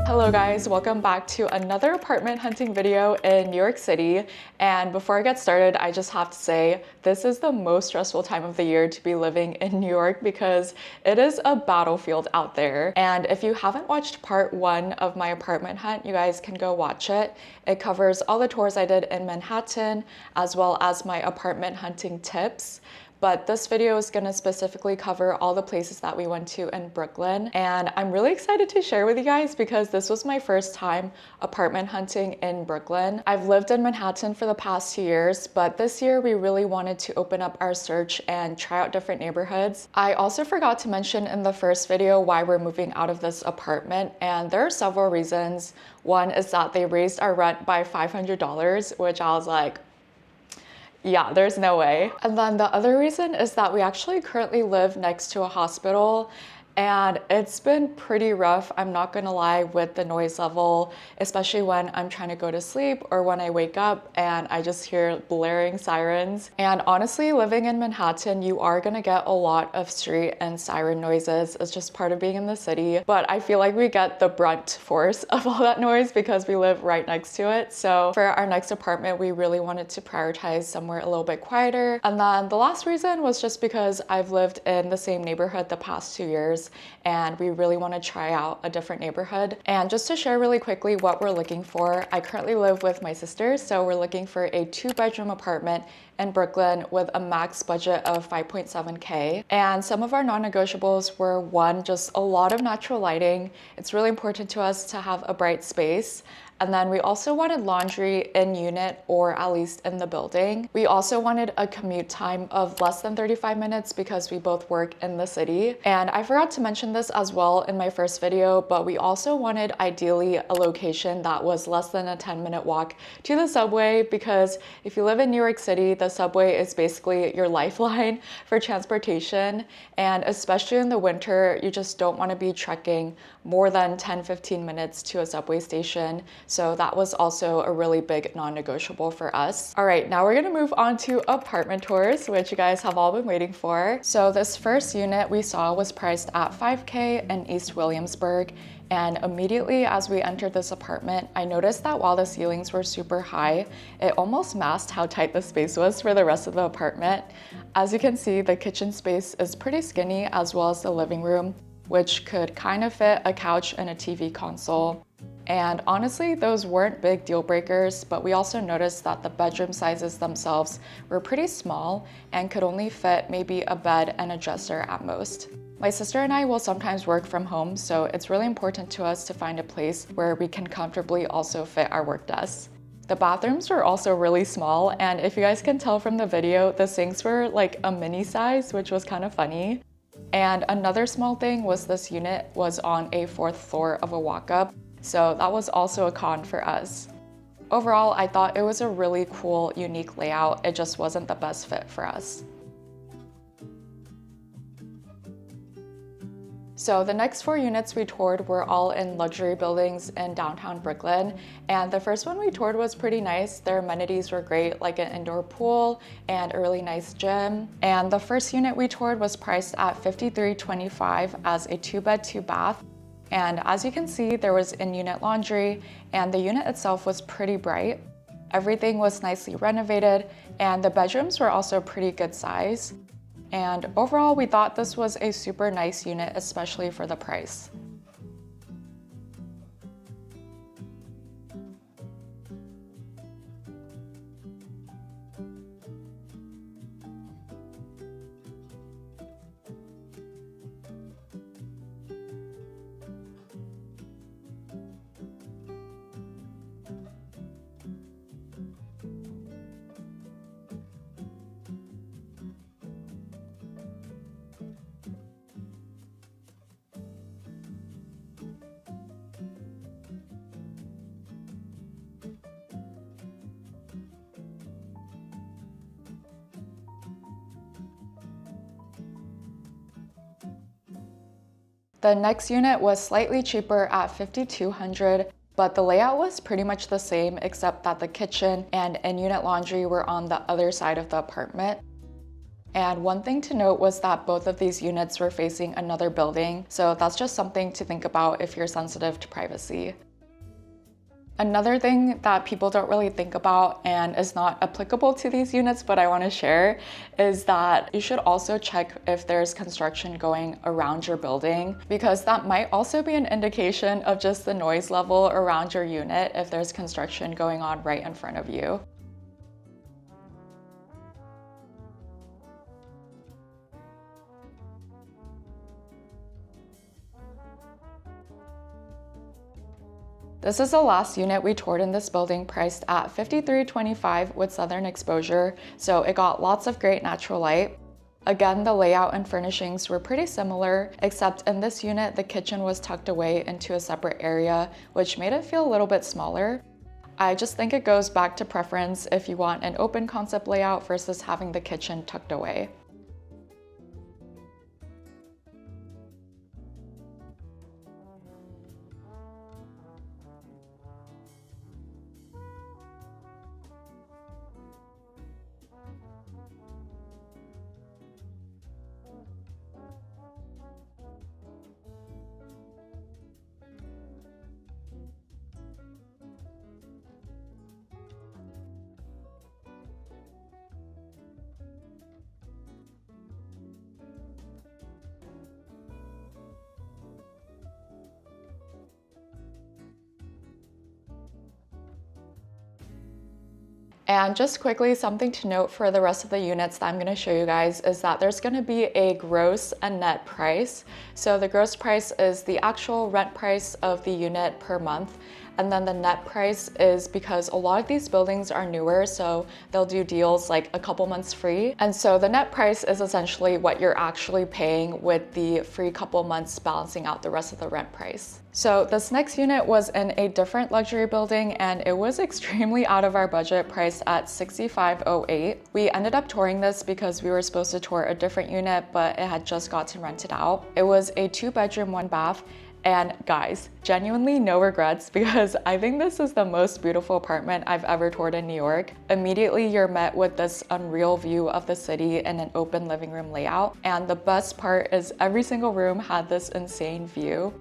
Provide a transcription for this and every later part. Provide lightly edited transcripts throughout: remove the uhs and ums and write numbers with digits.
Hello guys, welcome back to another apartment hunting video in New York City. And before I get started, I just have to say this is the most stressful time of the year to be living in New York because it is a battlefield out there. And if you haven't watched part 1 of my apartment hunt, you guys can go watch it. It covers all the tours I did in Manhattan as well as my apartment hunting tips. But this video is going to specifically cover all the places that we went to in Brooklyn. And I'm really excited to share with you guys because this was my first time apartment hunting in Brooklyn. I've lived in Manhattan for the past 2 years, but this year we really wanted to open up our search and try out different neighborhoods. I also forgot to mention in the first video why we're moving out of this apartment, and there are several reasons. One is that they raised our rent by $500, which I was like, yeah, there's no way. And then the other reason is that we actually currently live next to a hospital, and it's been pretty rough, I'm not gonna lie, with the noise level, especially when I'm trying to go to sleep or when I wake up and I just hear blaring sirens. And honestly, living in Manhattan, you are gonna get a lot of street and siren noises. It's just part of being in the city. But I feel like we get the brunt force of all that noise because we live right next to it. So for our next apartment, we really wanted to prioritize somewhere a little bit quieter. And then the last reason was just because I've lived in the same neighborhood the past 2 years, and we really want to try out a different neighborhood. And just to share really quickly what we're looking for, I currently live with my sister, so we're looking for a 2-bedroom apartment in Brooklyn with a max budget of 5.7K. And some of our non-negotiables were, one, just a lot of natural lighting. It's really important to us to have a bright space. And then we also wanted laundry in unit or at least in the building. We also wanted a commute time of less than 35 minutes because we both work in the city. And I forgot to mention this as well in my first video, but we also wanted ideally a location that was less than a 10-minute walk to the subway, because if you live in New York City, the subway is basically your lifeline for transportation. And especially in the winter, you just don't want to be trekking more than 10-15 minutes to a subway station. So that was also a really big non-negotiable for us. All right, now we're gonna move on to apartment tours, which you guys have all been waiting for. So this first unit we saw was priced at 5K in East Williamsburg. And immediately as we entered this apartment, I noticed that while the ceilings were super high, it almost masked how tight the space was for the rest of the apartment. As you can see, the kitchen space is pretty skinny, as well as the living room, which could kind of fit a couch and a TV console. And honestly, those weren't big deal breakers, but we also noticed that the bedroom sizes themselves were pretty small and could only fit maybe a bed and a dresser at most. My sister and I will sometimes work from home, so it's really important to us to find a place where we can comfortably also fit our work desks. The bathrooms were also really small, and if you guys can tell from the video, the sinks were like a mini size, which was kind of funny. And another small thing was this unit was on a 4th floor of a walk-up, so that was also a con for us. Overall, I thought it was a really cool, unique layout. It just wasn't the best fit for us. So the next 4 units we toured were all in luxury buildings in downtown Brooklyn. And the first one we toured was pretty nice. Their amenities were great, like an indoor pool and a really nice gym. And the first unit we toured was priced at $53.25 as a 2-bed, 2-bath. And as you can see, there was in-unit laundry, and the unit itself was pretty bright. Everything was nicely renovated, and the bedrooms were also pretty good size. And overall, we thought this was a super nice unit, especially for the price. The next unit was slightly cheaper at $5,200, but the layout was pretty much the same except that the kitchen and in-unit laundry were on the other side of the apartment. And one thing to note was that both of these units were facing another building, so that's just something to think about if you're sensitive to privacy. Another thing that people don't really think about and is not applicable to these units, but I want to share, is that you should also check if there's construction going around your building, because that might also be an indication of just the noise level around your unit if there's construction going on right in front of you. This is the last unit we toured in this building, priced at $53.25 with southern exposure, so it got lots of great natural light. Again, the layout and furnishings were pretty similar, except in this unit, the kitchen was tucked away into a separate area, which made it feel a little bit smaller. I just think it goes back to preference if you want an open concept layout versus having the kitchen tucked away. And just quickly, something to note for the rest of the units that I'm going to show you guys is that there's going to be a gross and net price. So the gross price is the actual rent price of the unit per month. And then the net price is because a lot of these buildings are newer, so they'll do deals like a couple months free. And so the net price is essentially what you're actually paying, with the free couple months balancing out the rest of the rent price. So this next unit was in a different luxury building, and it was extremely out of our budget, priced at $65.08. We ended up touring this because we were supposed to tour a different unit, but it had just gotten rented out. It was a 2-bedroom, 1-bath. And guys, genuinely no regrets, because I think this is the most beautiful apartment I've ever toured in New York. Immediately you're met with this unreal view of the city and an open living room layout. And the best part is every single room had this insane view.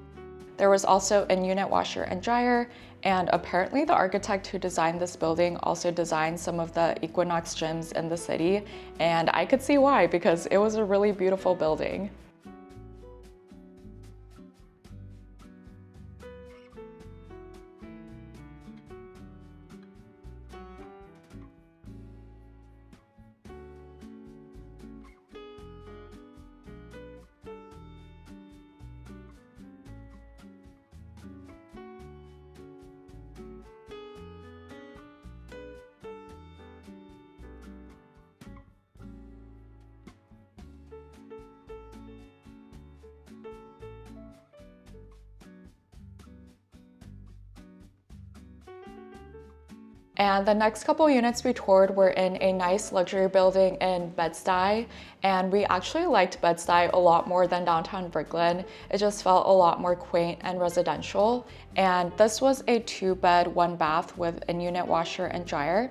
There was also an in-unit washer and dryer, and apparently the architect who designed this building also designed some of the Equinox gyms in the city. And I could see why, because it was a really beautiful building. And the next couple units we toured were in a nice luxury building in Bed-Stuy, and we actually liked Bed-Stuy a lot more than downtown Brooklyn. It just felt a lot more quaint and residential. And this was a 2-bed, 1-bath with an in-unit washer and dryer.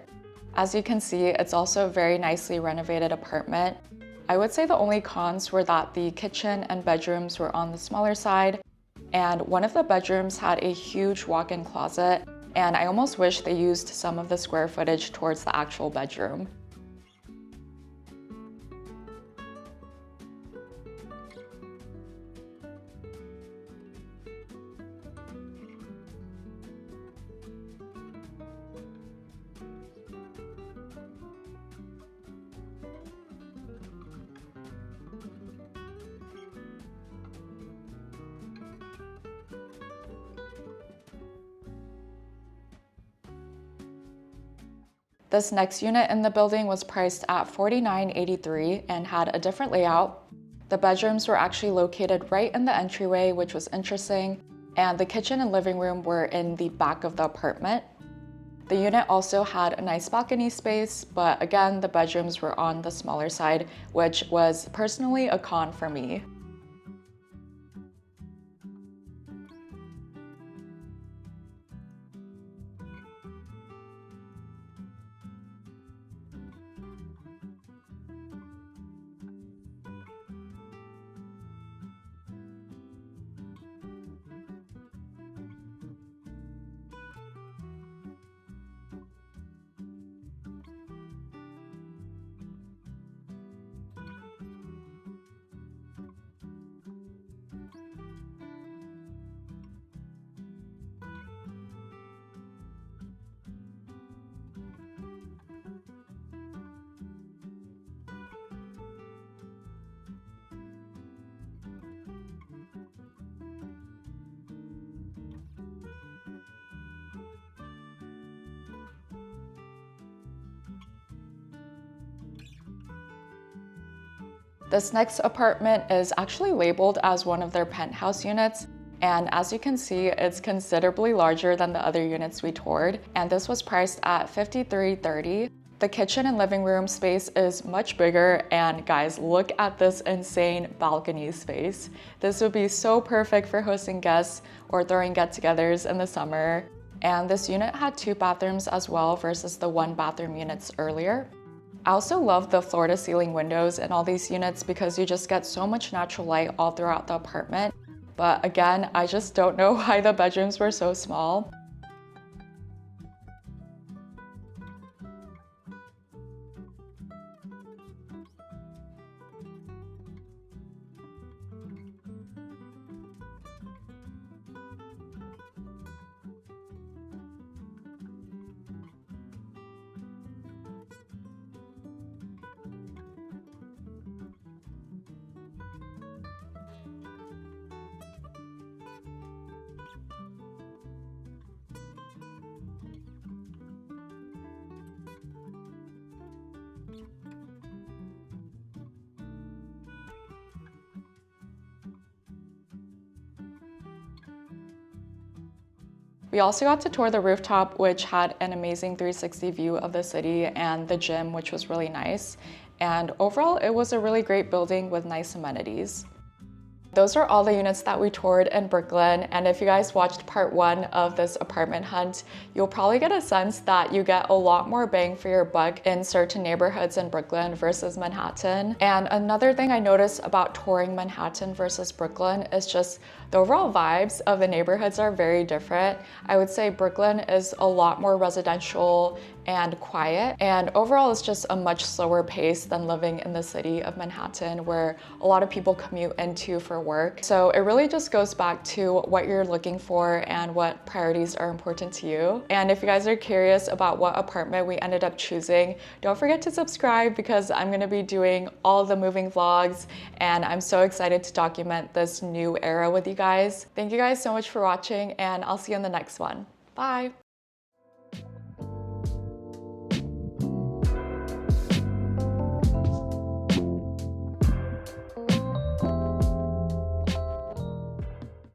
As you can see, it's also a very nicely renovated apartment. I would say the only cons were that the kitchen and bedrooms were on the smaller side, and one of the bedrooms had a huge walk-in closet, and I almost wish they used some of the square footage towards the actual bedroom. This next unit in the building was priced at $49.83 and had a different layout. The bedrooms were actually located right in the entryway, which was interesting, and the kitchen and living room were in the back of the apartment. The unit also had a nice balcony space, but again, the bedrooms were on the smaller side, which was personally a con for me. This next apartment is actually labeled as one of their penthouse units. And as you can see, it's considerably larger than the other units we toured. And this was priced at $53.30. The kitchen and living room space is much bigger, and guys, look at this insane balcony space. This would be so perfect for hosting guests or throwing get-togethers in the summer. And this unit had 2 bathrooms as well versus the 1 bathroom units earlier. I also love the floor-to-ceiling windows in all these units because you just get so much natural light all throughout the apartment. But again, I just don't know why the bedrooms were so small. We also got to tour the rooftop, which had an amazing 360 view of the city, and the gym, which was really nice. And overall, it was a really great building with nice amenities. Those are all the units that we toured in Brooklyn, and if you guys watched part 1 of this apartment hunt, you'll probably get a sense that you get a lot more bang for your buck in certain neighborhoods in Brooklyn versus Manhattan. And another thing I noticed about touring Manhattan versus Brooklyn is just the overall vibes of the neighborhoods are very different. I would say Brooklyn is a lot more residential and quiet, and overall it's just a much slower pace than living in the city of Manhattan, where a lot of people commute into for work. So it really just goes back to what you're looking for and what priorities are important to you. And if you guys are curious about what apartment we ended up choosing, don't forget to subscribe because I'm gonna be doing all the moving vlogs, and I'm so excited to document this new era with you guys. Thank you guys so much for watching, and I'll see you in the next one. Bye.